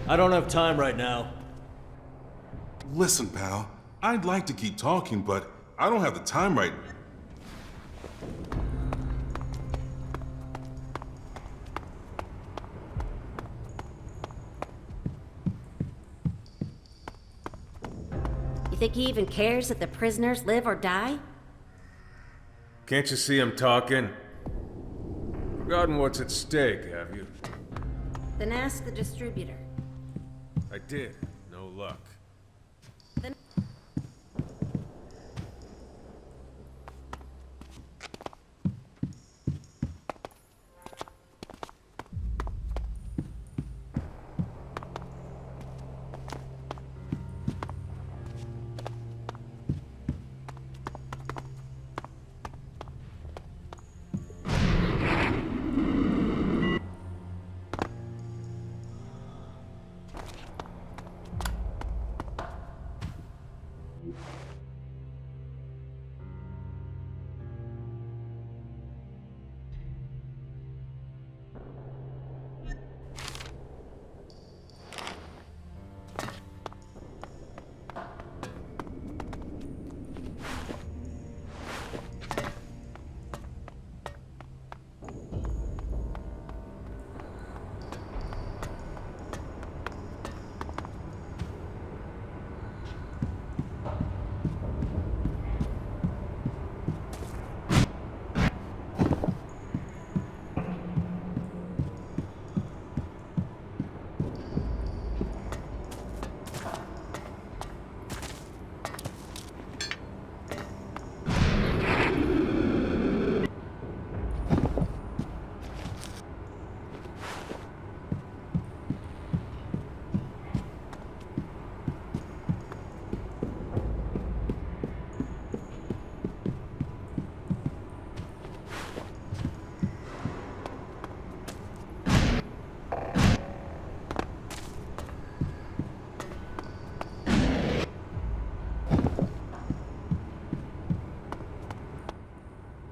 I don't have time right now. Listen, pal. I'd like to keep talking, but I don't have the time right now. You think he even cares if the prisoners live or die? Can't you see I'm talking? Forgotten what's at stake, have you? Then ask the distributor. I did. No luck. Then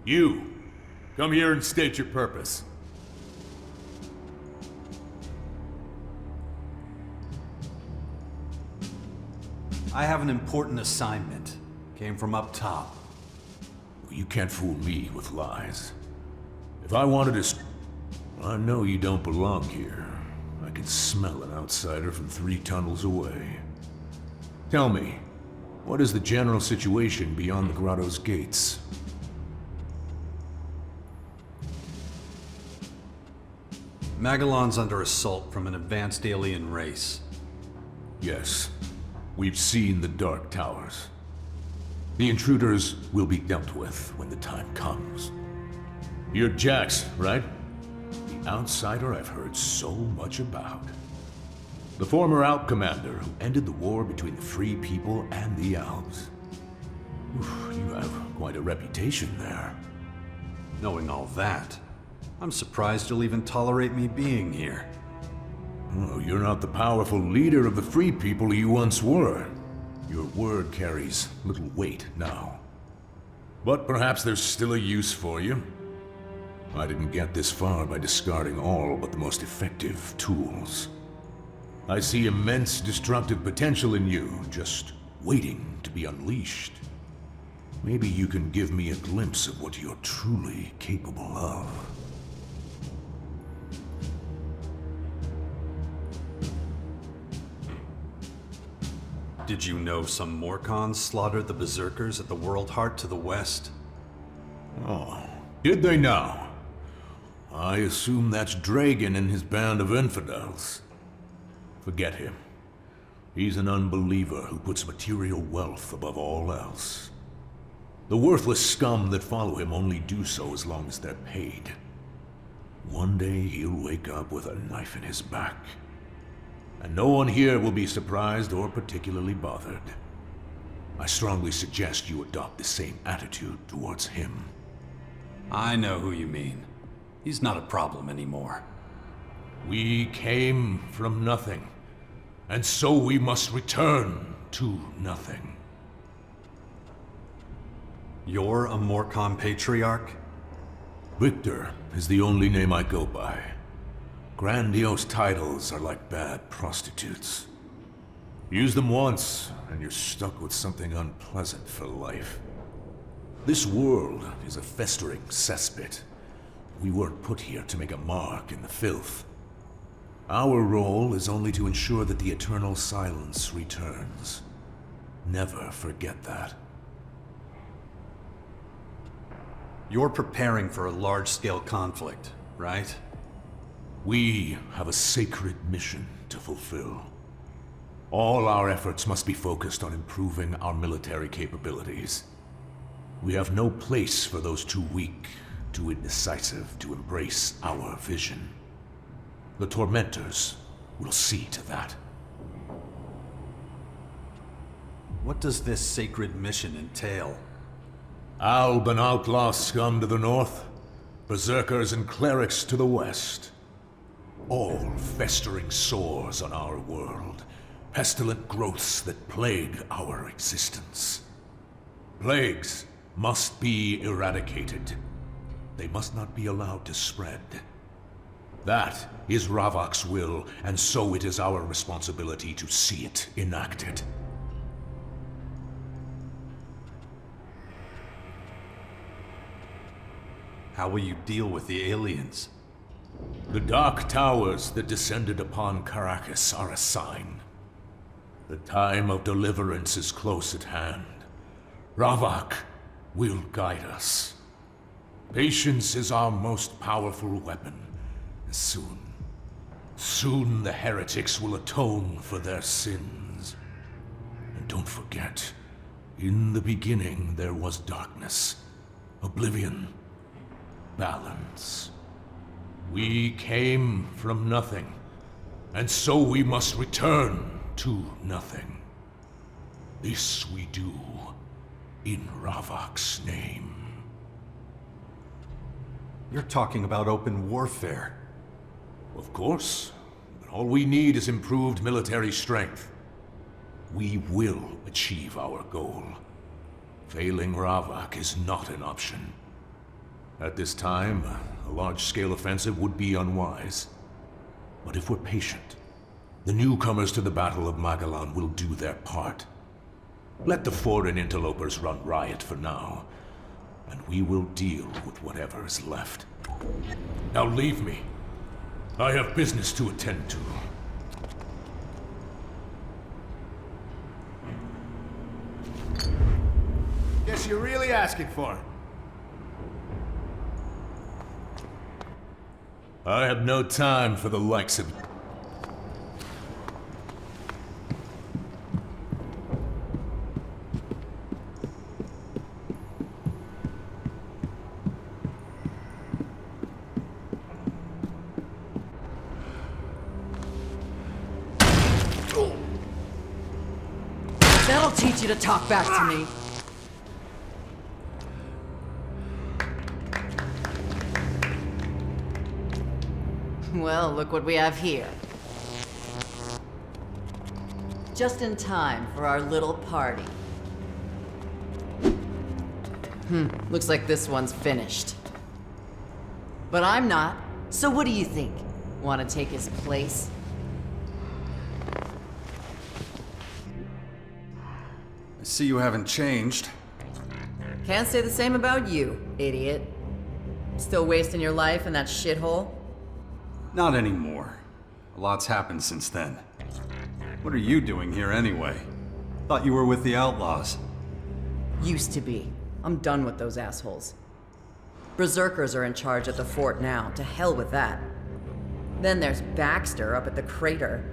You! Come here and state your purpose. I have an important assignment. Came from up top. You can't fool me with lies. If I wanted to... I know you don't belong here. I can smell an outsider from 3 tunnels away. Tell me, what is the general situation beyond the Grotto's gates? Magellan's under assault from an advanced alien race. Yes, we've seen the Dark Towers. The intruders will be dealt with when the time comes. You're Jax, right? The outsider I've heard so much about. The former Alp commander who ended the war between the Free People and the Alps. Oof, you have quite a reputation there. Knowing all that, I'm surprised you'll even tolerate me being here. Oh, you're not the powerful leader of the Free People you once were. Your word carries little weight now. But perhaps there's still a use for you. I didn't get this far by discarding all but the most effective tools. I see immense destructive potential in you, just waiting to be unleashed. Maybe you can give me a glimpse of what you're truly capable of. Did you know some Morkons slaughtered the Berserkers at the World Heart to the west? Oh, did they now? I assume that's Dragon and his band of infidels. Forget him. He's an unbeliever who puts material wealth above all else. The worthless scum that follow him only do so as long as they're paid. One day he'll wake up with a knife in his back. And no one here will be surprised or particularly bothered. I strongly suggest you adopt the same attitude towards him. I know who you mean. He's not a problem anymore. We came from nothing, and so we must return to nothing. You're a Morkon patriarch? Victor is the only name I go by. Grandiose titles are like bad prostitutes. Use them once, and you're stuck with something unpleasant for life. This world is a festering cesspit. We weren't put here to make a mark in the filth. Our role is only to ensure that the eternal silence returns. Never forget that. You're preparing for a large-scale conflict, right? We have a sacred mission to fulfill. All our efforts must be focused on improving our military capabilities. We have no place for those too weak, too indecisive to embrace our vision. The Tormentors will see to that. What does this sacred mission entail? Alb and outlaw scum to the north, berserkers and clerics to the west. All festering sores on our world, pestilent growths that plague our existence. Plagues must be eradicated. They must not be allowed to spread. That is Ravok's will, and so it is our responsibility to see it enacted. How will you deal with the aliens? The dark towers that descended upon Caracas are a sign. The time of deliverance is close at hand. Ravok will guide us. Patience is our most powerful weapon. Soon the heretics will atone for their sins. And don't forget, in the beginning there was darkness, oblivion, balance. We came from nothing, and so we must return to nothing. This we do in Ravok's name. You're talking about open warfare. Of course, but all we need is improved military strength. We will achieve our goal. Failing Ravok is not an option. At this time, a large-scale offensive would be unwise. But if we're patient, the newcomers to the Battle of Magellan will do their part. Let the foreign interlopers run riot for now, and we will deal with whatever is left. Now leave me. I have business to attend to. Guess you're really asking for it. I have no time for the likes of... That'll teach you to talk back to me. Well, look what we have here. Just in time for our little party. Looks like this one's finished. But I'm not, so what do you think? Want to take his place? I see you haven't changed. Can't say the same about you, idiot. Still wasting your life in that shithole? Not anymore. A lot's happened since then. What are you doing here anyway? Thought you were with the outlaws. Used to be. I'm done with those assholes. Berserkers are in charge at the fort now. To hell with that. Then there's Baxter up at the crater.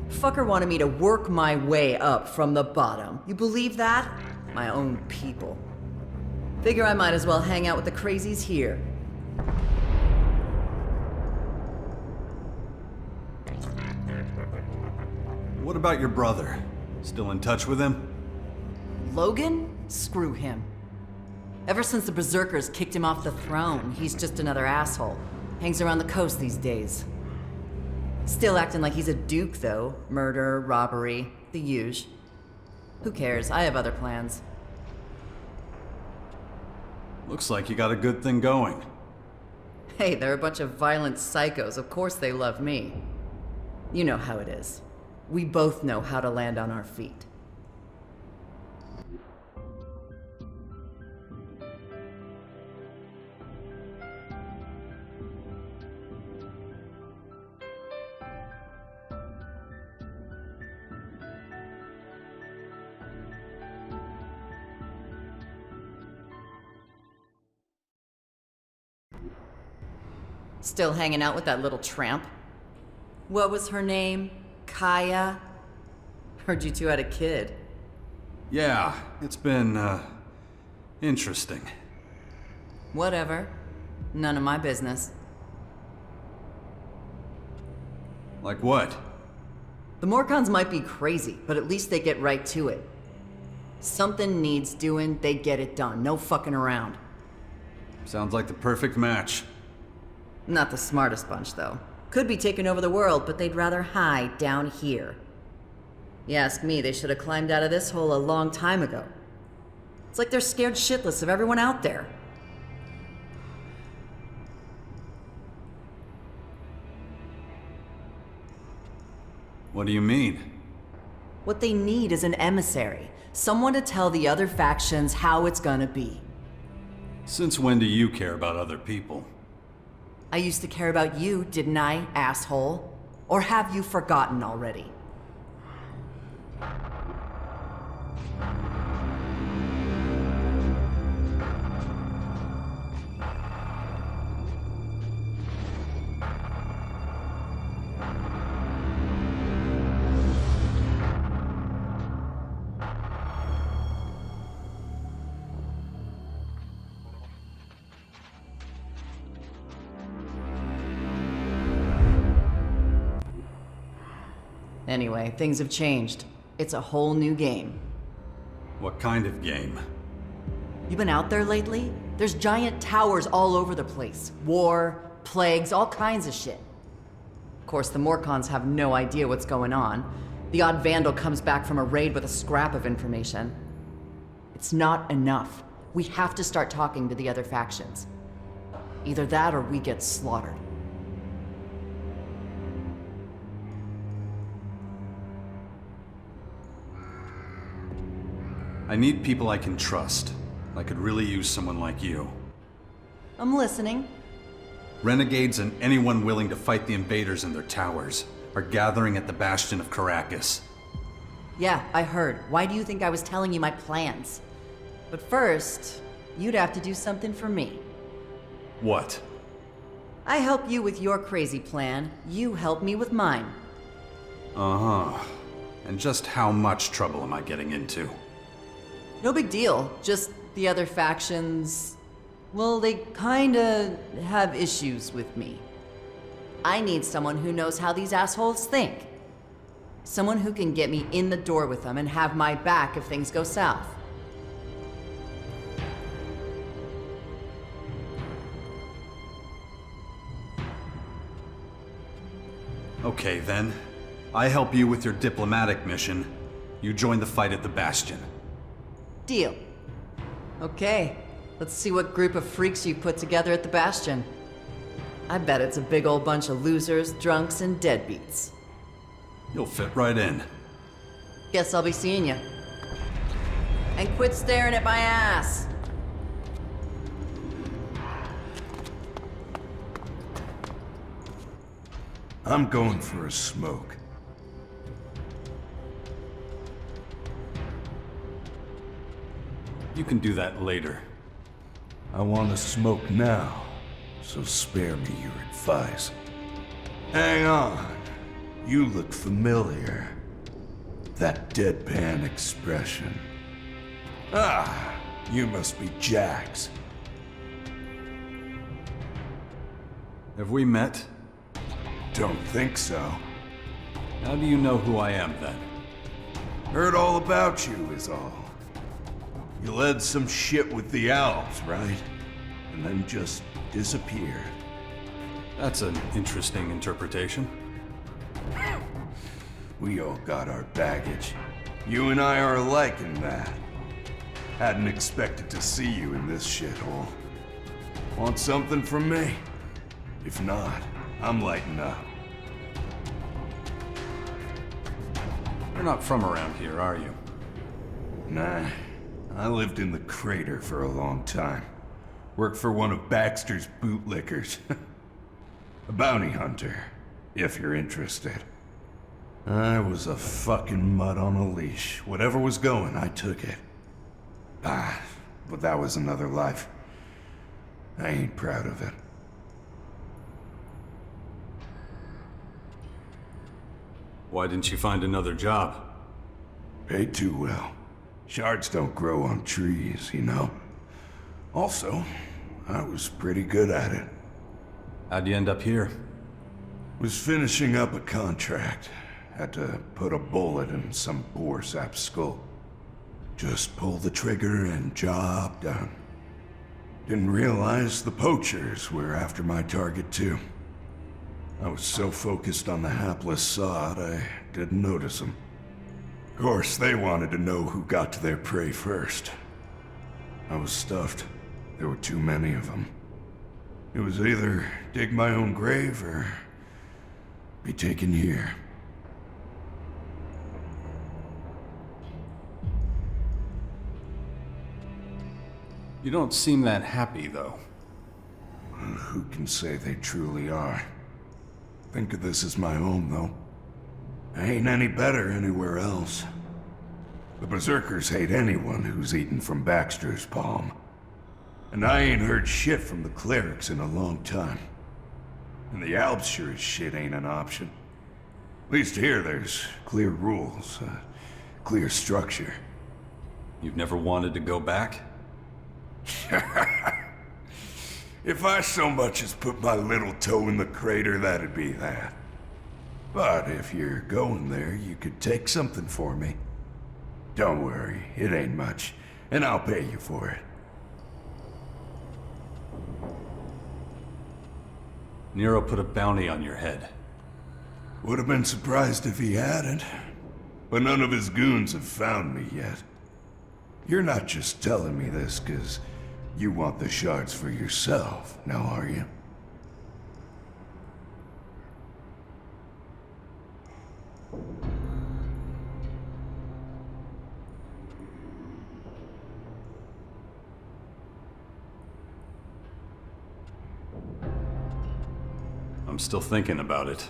Fucker wanted me to work my way up from the bottom. You believe that? My own people. Figure I might as well hang out with the crazies here. What about your brother? Still in touch with him? Logan? Screw him. Ever since the Berserkers kicked him off the throne, he's just another asshole. Hangs around the coast these days. Still acting like he's a duke, though. Murder, robbery, the huge. Who cares? I have other plans. Looks like you got a good thing going. Hey, they're a bunch of violent psychos. Of course they love me. You know how it is. We both know how to land on our feet. Still hanging out with that little tramp? What was her name? Kaya? Heard you two had a kid. Yeah, it's been, interesting. Whatever. None of my business. Like what? The Morkons might be crazy, but at least they get right to it. Something needs doing, they get it done. No fucking around. Sounds like the perfect match. Not the smartest bunch, though. Could be taking over the world, but they'd rather hide down here. You ask me, they should have climbed out of this hole a long time ago. It's like they're scared shitless of everyone out there. What do you mean? What they need is an emissary. Someone to tell the other factions how it's gonna be. Since when do you care about other people? I used to care about you, didn't I, asshole? Or have you forgotten already? Anyway, things have changed. It's a whole new game. What kind of game? You been out there lately? There's giant towers all over the place. War, plagues, all kinds of shit. Of course, the Morkons have no idea what's going on. The odd vandal comes back from a raid with a scrap of information. It's not enough. We have to start talking to the other factions. Either that or we get slaughtered. I need people I can trust. I could really use someone like you. I'm listening. Renegades and anyone willing to fight the invaders in their towers are gathering at the Bastion of Caracas. Yeah, I heard. Why do you think I was telling you my plans? But first, you'd have to do something for me. What? I help you with your crazy plan. You help me with mine. Uh-huh. And just how much trouble am I getting into? No big deal. Just the other factions... well, they kinda have issues with me. I need someone who knows how these assholes think. Someone who can get me in the door with them and have my back if things go south. Okay, then. I help you with your diplomatic mission. You join the fight at the Bastion. Deal. Okay, let's see what group of freaks you put together at the Bastion. I bet it's a big old bunch of losers, drunks, and deadbeats. You'll fit right in. Guess I'll be seeing you. And quit staring at my ass! I'm going for a smoke. You can do that later. I want to smoke now, so spare me your advice. Hang on. You look familiar. That deadpan expression. Ah, you must be Jax. Have we met? Don't think so. How do you know who I am, then? Heard all about you, is all. You led some shit with the elves, right? And then just disappeared. That's an interesting interpretation. We all got our baggage. You and I are alike in that. Hadn't expected to see you in this shithole. Want something from me? If not, I'm lighting up. You're not from around here, are you? Nah, I lived in the crater for a long time. Worked for one of Baxter's bootlickers. A bounty hunter, if you're interested. I was a fucking mutt on a leash. Whatever was going, I took it. But that was another life. I ain't proud of it. Why didn't you find another job? Paid too well. Shards don't grow on trees, you know? Also, I was pretty good at it. How'd you end up here? Was finishing up a contract. Had to put a bullet in some poor sap's skull. Just pull the trigger and job done. Didn't realize the poachers were after my target too. I was so focused on the hapless sod, I didn't notice them. Of course, they wanted to know who got to their prey first. I was stuffed. There were too many of them. It was either dig my own grave or be taken here. You don't seem that happy, though. Who can say they truly are? Think of this as my home, though. I ain't any better anywhere else. The Berserkers hate anyone who's eaten from Baxter's palm. And I ain't heard shit from the clerics in a long time. And the Alps sure as shit ain't an option. At least here there's clear rules, clear structure. You've never wanted to go back? If I so much as put my little toe in the crater, that'd be that. But if you're going there, you could take something for me. Don't worry, it ain't much, and I'll pay you for it. Nero put a bounty on your head. Would have been surprised if he hadn't. But none of his goons have found me yet. You're not just telling me this 'cause you want the shards for yourself, now are you? I'm still thinking about it.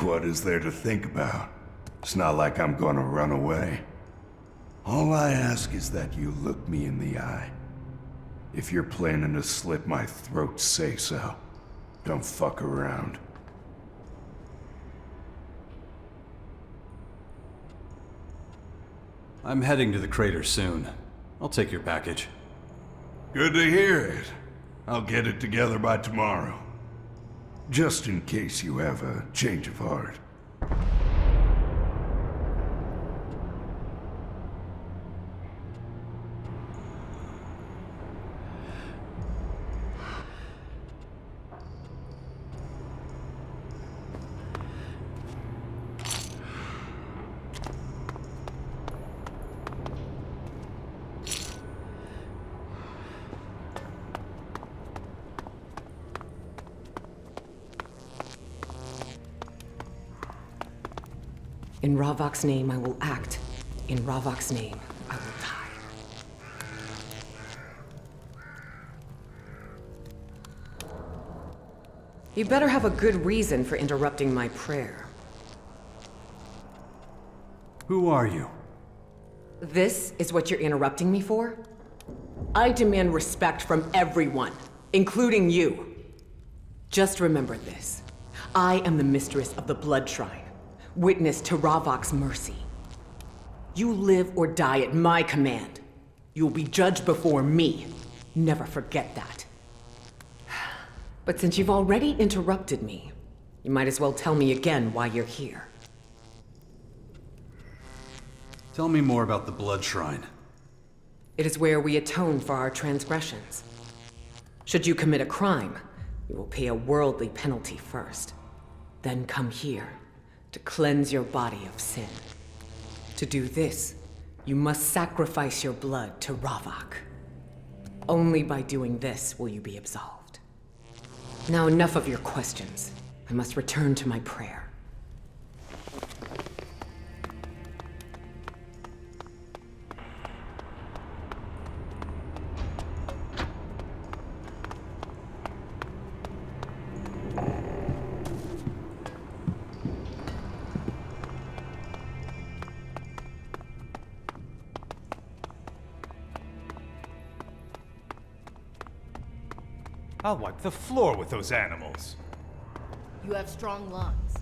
What is there to think about? It's not like I'm gonna run away. All I ask is that you look me in the eye. If you're planning to slit my throat, say so. Don't fuck around. I'm heading to the crater soon. I'll take your package. Good to hear it. I'll get it together by tomorrow. Just in case you have a change of heart. In Ravok's name, I will act. In Ravok's name, I will die. You better have a good reason for interrupting my prayer. Who are you? This is what you're interrupting me for? I demand respect from everyone, including you. Just remember this. I am the mistress of the Blood Shrine. Witness to Ravok's mercy. You live or die at my command. You will be judged before me. Never forget that. But since you've already interrupted me, you might as well tell me again why you're here. Tell me more about the Blood Shrine. It is where we atone for our transgressions. Should you commit a crime, you will pay a worldly penalty first. Then come here to cleanse your body of sin. To do this, you must sacrifice your blood to Ravok. Only by doing this will you be absolved. Now enough of your questions. I must return to my prayer. I'll wipe the floor with those animals. You have strong lungs.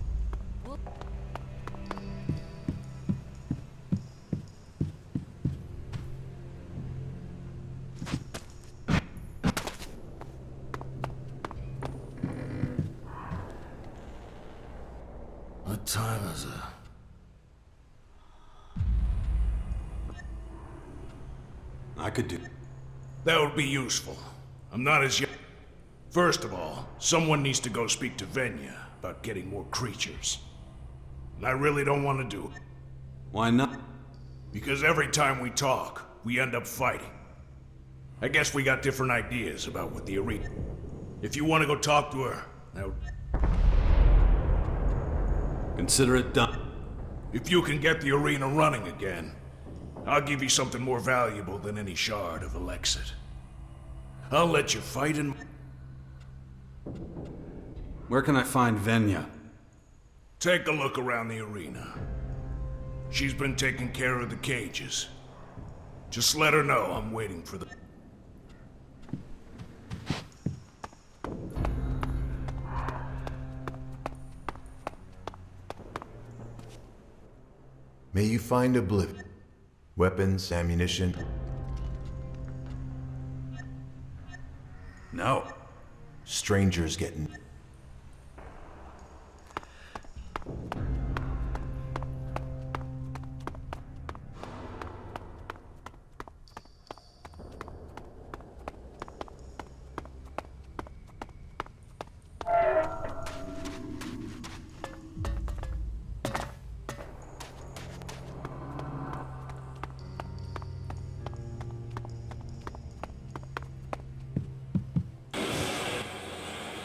What time is it? I could do... That would be useful. I'm not as young. First of all, someone needs to go speak to Venja about getting more creatures. And I really don't want to do it. Why not? Because every time we talk, we end up fighting. I guess we got different ideas about what the arena... If you want to go talk to her, that would... Consider it done. If you can get the arena running again, I'll give you something more valuable than any shard of Elexit. I'll let you fight in... Where can I find Venja? Take a look around the arena. She's been taking care of the cages. Just let her know I'm waiting for the... May you find oblivion. Weapons, ammunition. No. Strangers getting...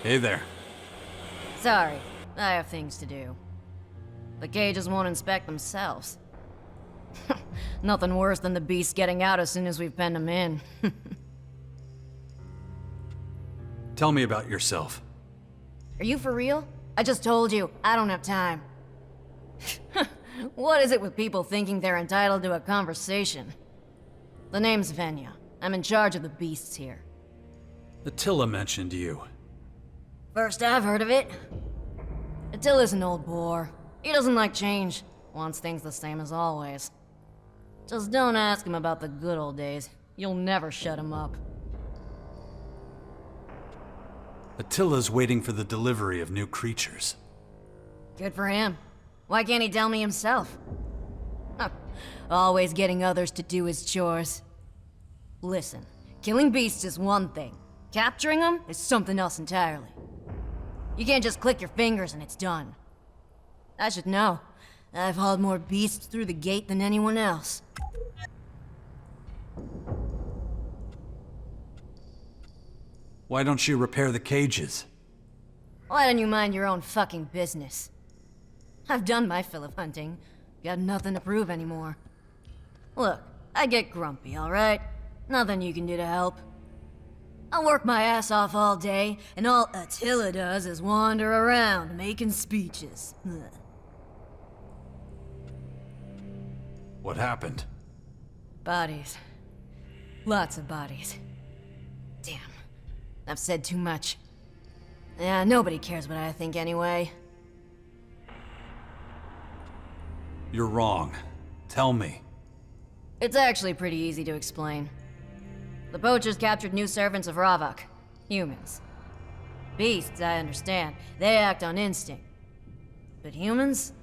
Hey there. Sorry, I have things to do. The cages won't inspect themselves. Nothing worse than the beasts getting out as soon as we've penned them in. Tell me about yourself. Are you for real? I just told you, I don't have time. What is it with people thinking they're entitled to a conversation? The name's Venja. I'm in charge of the beasts here. Attila mentioned you. First I've heard of it. Attila's an old bore. He doesn't like change. Wants things the same as always. Just don't ask him about the good old days. You'll never shut him up. Attila's waiting for the delivery of new creatures. Good for him. Why can't he tell me himself? Huh. Always getting others to do his chores. Listen, killing beasts is one thing. Capturing them is something else entirely. You can't just click your fingers and it's done. I should know. I've hauled more beasts through the gate than anyone else. Why don't you repair the cages? Why don't you mind your own fucking business? I've done my fill of hunting. Got nothing to prove anymore. Look, I get grumpy, alright? Nothing you can do to help. I work my ass off all day, and all Attila does is wander around making speeches. Ugh. What happened? Bodies. Lots of bodies. Damn. I've said too much. Yeah, nobody cares what I think anyway. You're wrong. Tell me. It's actually pretty easy to explain. The poachers captured new servants of Ravak. Humans. Beasts, I understand. They act on instinct. But humans?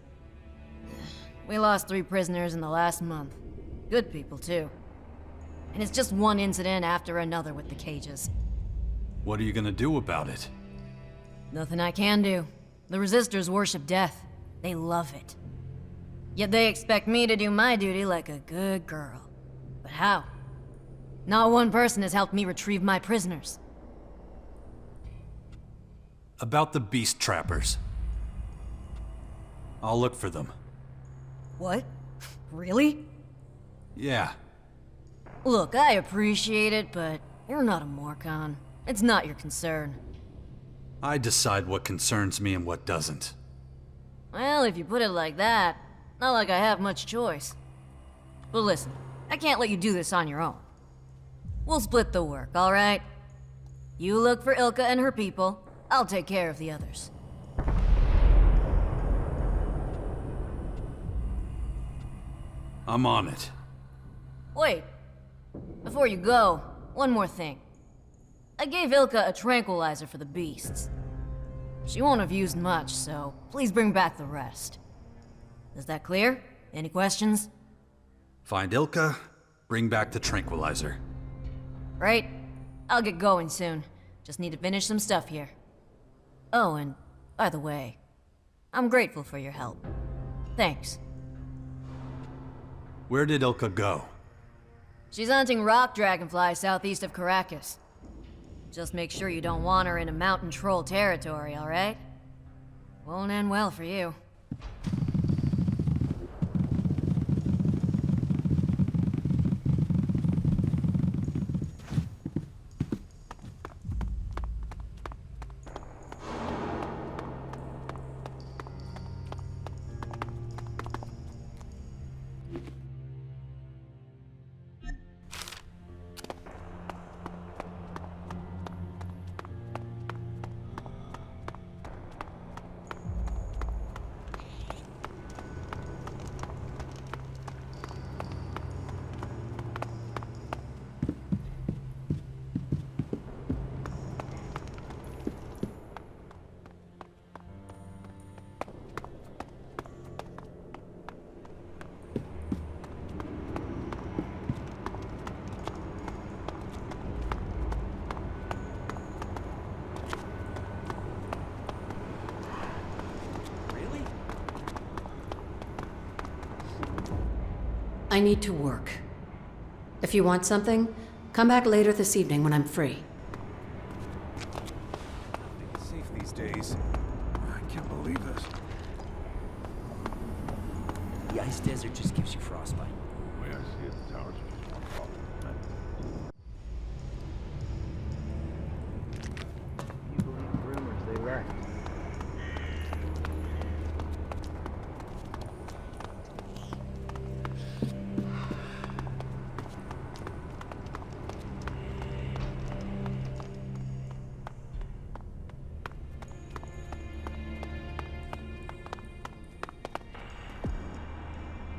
We lost 3 prisoners in the last month. Good people, too. And it's just one incident after another with the cages. What are you gonna do about it? Nothing I can do. The resistors worship death. They love it. Yet they expect me to do my duty like a good girl. But how? Not one person has helped me retrieve my prisoners. About the beast trappers. I'll look for them. What? Really? Yeah. Look, I appreciate it, but you're not a Morkon. It's not your concern. I decide what concerns me and what doesn't. Well, if you put it like that, not like I have much choice. But listen, I can't let you do this on your own. We'll split the work, alright? You look for Ilka and her people, I'll take care of the others. I'm on it. Wait. Before you go, one more thing. I gave Ilka a tranquilizer for the beasts. She won't have used much, so please bring back the rest. Is that clear? Any questions? Find Ilka, bring back the tranquilizer. Right. I'll get going soon. Just need to finish some stuff here. Oh, and by the way, I'm grateful for your help. Thanks. Where did Ilka go? She's hunting rock dragonflies southeast of Caracas. Just make sure you don't want her in a mountain troll territory, alright? Won't end well for you. I need to work. If you want something, come back later this evening when I'm free. It's safe these days. I can't believe this. The ice desert just gives you frostbite. The way I see it, the towers are just one problem. You believe rumors, they left.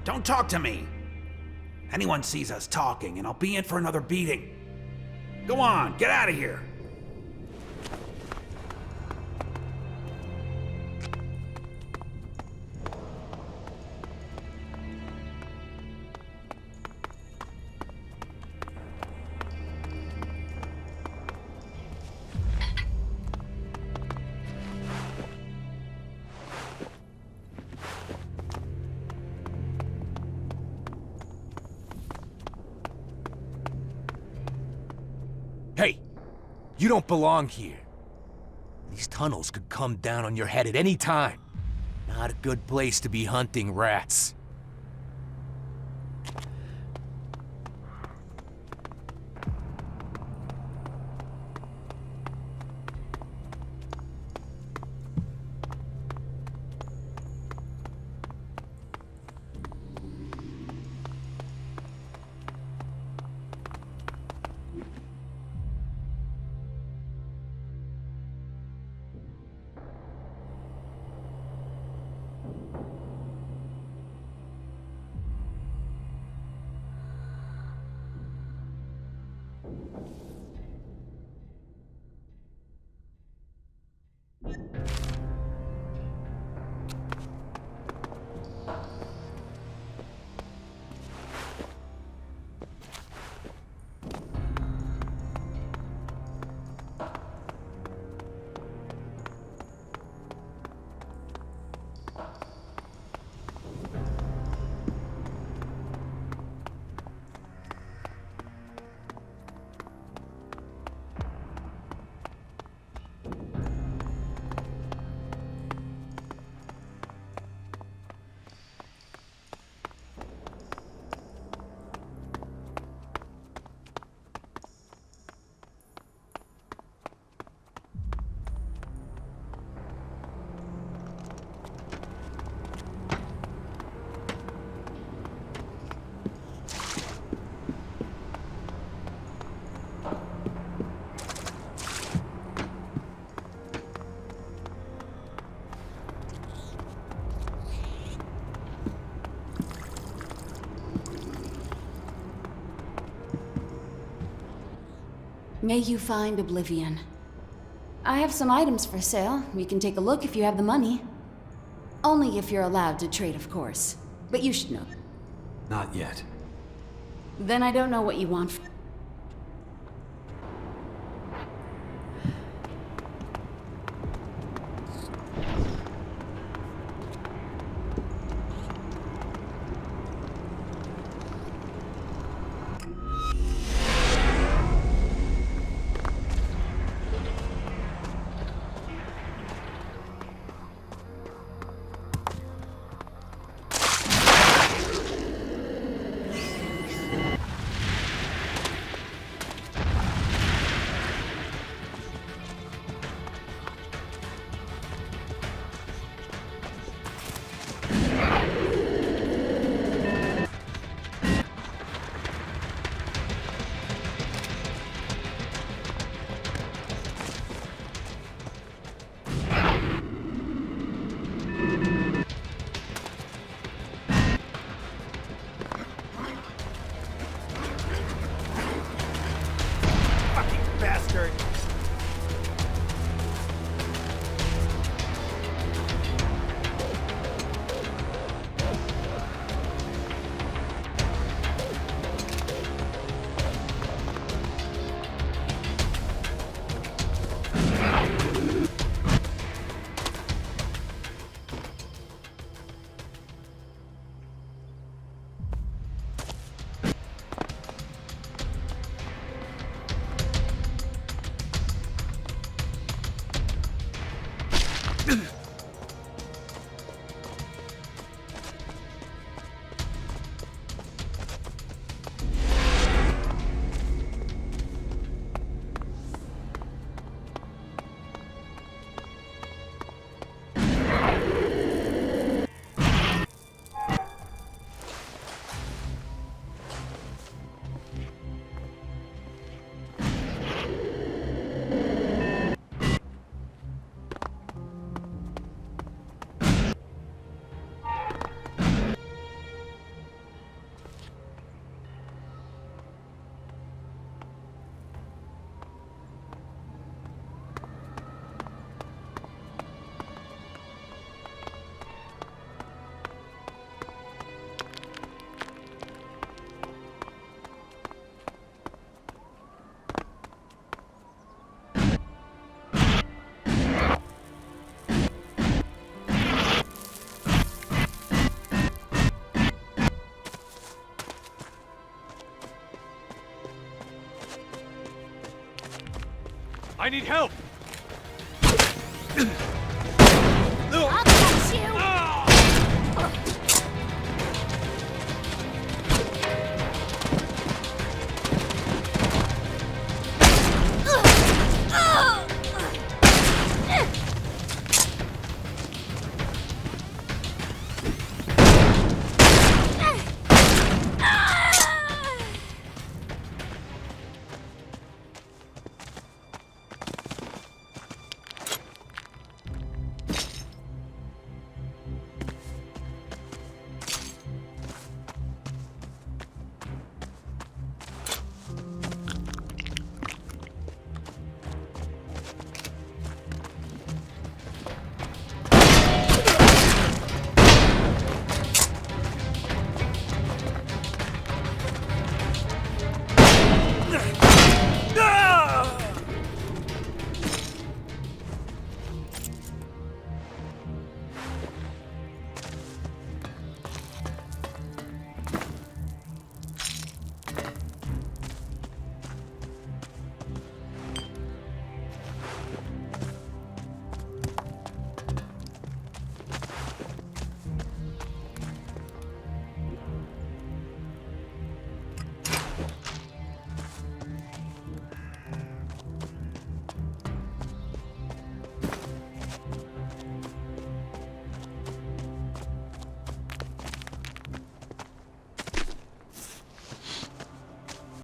Don't talk to me! Anyone sees us talking, and I'll be in for another beating. Go on, get out of here! Hey! You don't belong here. These tunnels could come down on your head at any time. Not a good place to be hunting rats. May you find oblivion. I have some items for sale. You can take a look if you have the money. Only if you're allowed to trade, of course. But you should know. Not yet. Then I don't know what you want. I need help!